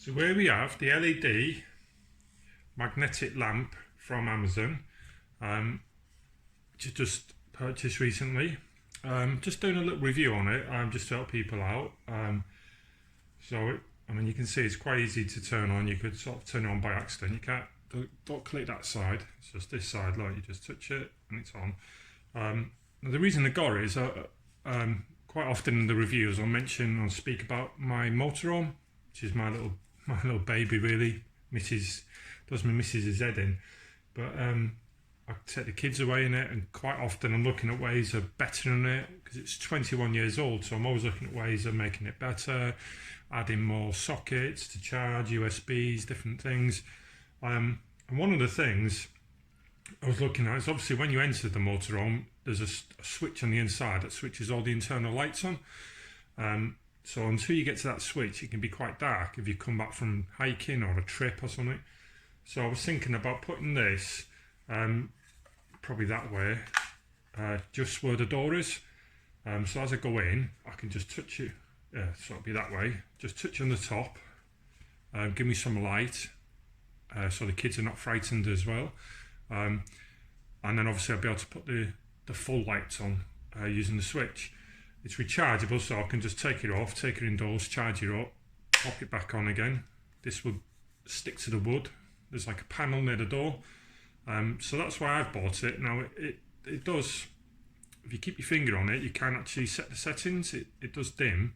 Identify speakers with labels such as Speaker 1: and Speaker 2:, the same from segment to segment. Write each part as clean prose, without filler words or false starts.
Speaker 1: So here we have the LED magnetic lamp from Amazon, which I just purchased recently. Just doing a little review on it, just to help people out. I mean, you can see it's quite easy to turn on. You could sort of turn it on by accident. You can't, don't click that side. It's just this side, like you just touch it and it's on. The reason I got it is quite often in the reviews I'll speak about my motorhome, which is my little baby really. Does my missus's head in. But I take the kids away in it, and quite often I'm looking at ways of bettering it, because it's 21 years old, so I'm always looking at ways of making it better, adding more sockets to charge, USBs, different things. And one of the things I was looking at is obviously when you enter the motorhome, there's a switch on the inside that switches all the internal lights on. So until you get to that switch, it can be quite dark if you come back from hiking or a trip or something. So I was thinking about putting this probably that way, just where the door is. So as I go in, I can just touch it. So it'll be that way. Just touch on the top. Give me some light, so the kids are not frightened as well. And then obviously I'll be able to put the full lights on using the switch. It's rechargeable, so I can just take it off, take it indoors, charge it up, pop it back on again. This will stick to the wood. There's like a panel near the door. So that's why I've bought it. Now it does, if you keep your finger on it, you can actually set the settings. It does dim.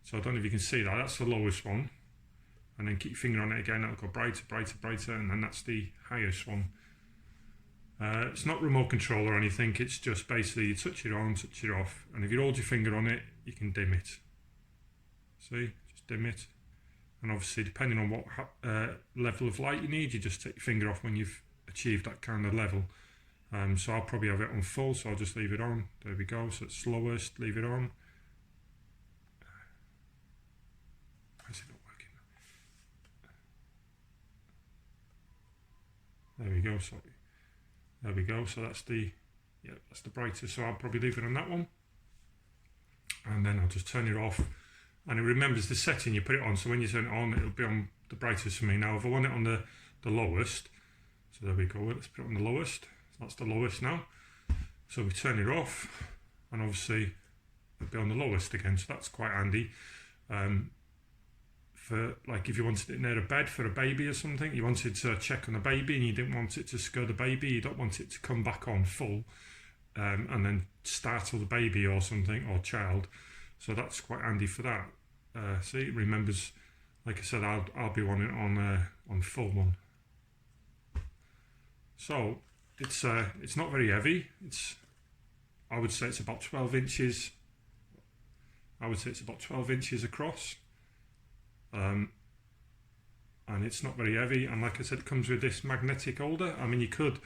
Speaker 1: So I don't know if you can see that. That's the lowest one. And then keep your finger on it again, it'll go brighter, brighter, brighter, and then that's the highest one. It's not remote control or anything, it's just basically you touch it on, touch it off, and if you hold your finger on it, you can dim it. See, just dim it. And obviously depending on what level of light you need, you just take your finger off when you've achieved that kind of level. So I'll probably have it on full, so I'll just leave it on. There we go, so it's lowest, leave it on. Why is it not working? There we go, sorry. There we go, so that's the brightest, so I'll probably leave it on that one. And then I'll just turn it off. And it remembers the setting you put it on, so when you turn it on, it'll be on the brightest for me. Now, if I want it on the lowest, so there we go, let's put it on the lowest. So that's the lowest now. So we turn it off, and obviously it'll be on the lowest again, so that's quite handy. For like if you wanted it near a bed for a baby or something, you wanted to check on the baby and you didn't want it to scare the baby, you don't want it to come back on full and then startle the baby or something, or child. So that's quite handy for that. See, it remembers, like I said, I'll be wanting it on full one. So it's not very heavy. I would say it's about 12 inches. I would say it's about 12 inches across. And it's not very heavy, and like I said, it comes with this magnetic holder. I mean, you could,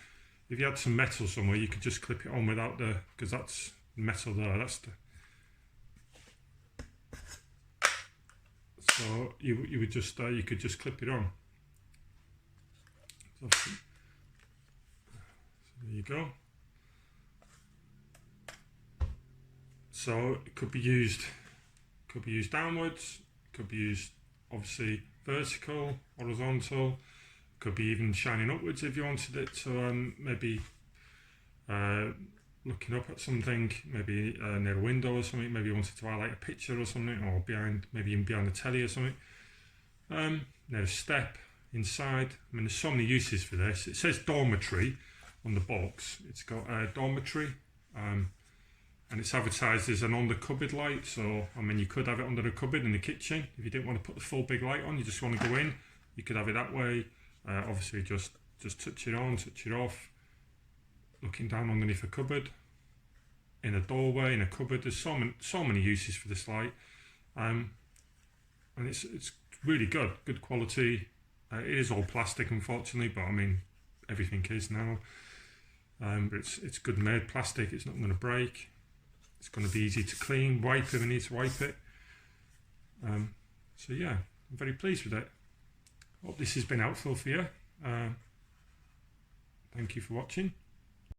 Speaker 1: if you had some metal somewhere, you could just clip it on without because that's metal there, so you would just you could just clip it on. So there you go. So it could be used downwards, could be used obviously vertical, horizontal, could be even shining upwards if you wanted it to maybe looking up at something, maybe near a window or something, maybe you wanted to highlight a picture or something, or maybe even behind the telly or something. Near a step, inside. I mean, there's so many uses for this. It says dormitory on the box. It's got a dormitory. And it's advertised as an under cupboard light, so I mean you could have it under the cupboard in the kitchen if you didn't want to put the full big light on, you just want to go in, you could have it that way. Obviously just touch it on, touch it off, looking down underneath a cupboard, in a doorway, in a cupboard. There's so many uses for this light, and it's really good quality. It is all plastic unfortunately, but I mean everything is now. But it's good made plastic, it's not going to break. It's going to be easy to clean, wipe if I need to wipe it. So yeah, I'm very pleased with it. Hope this has been helpful for you. Thank you for watching.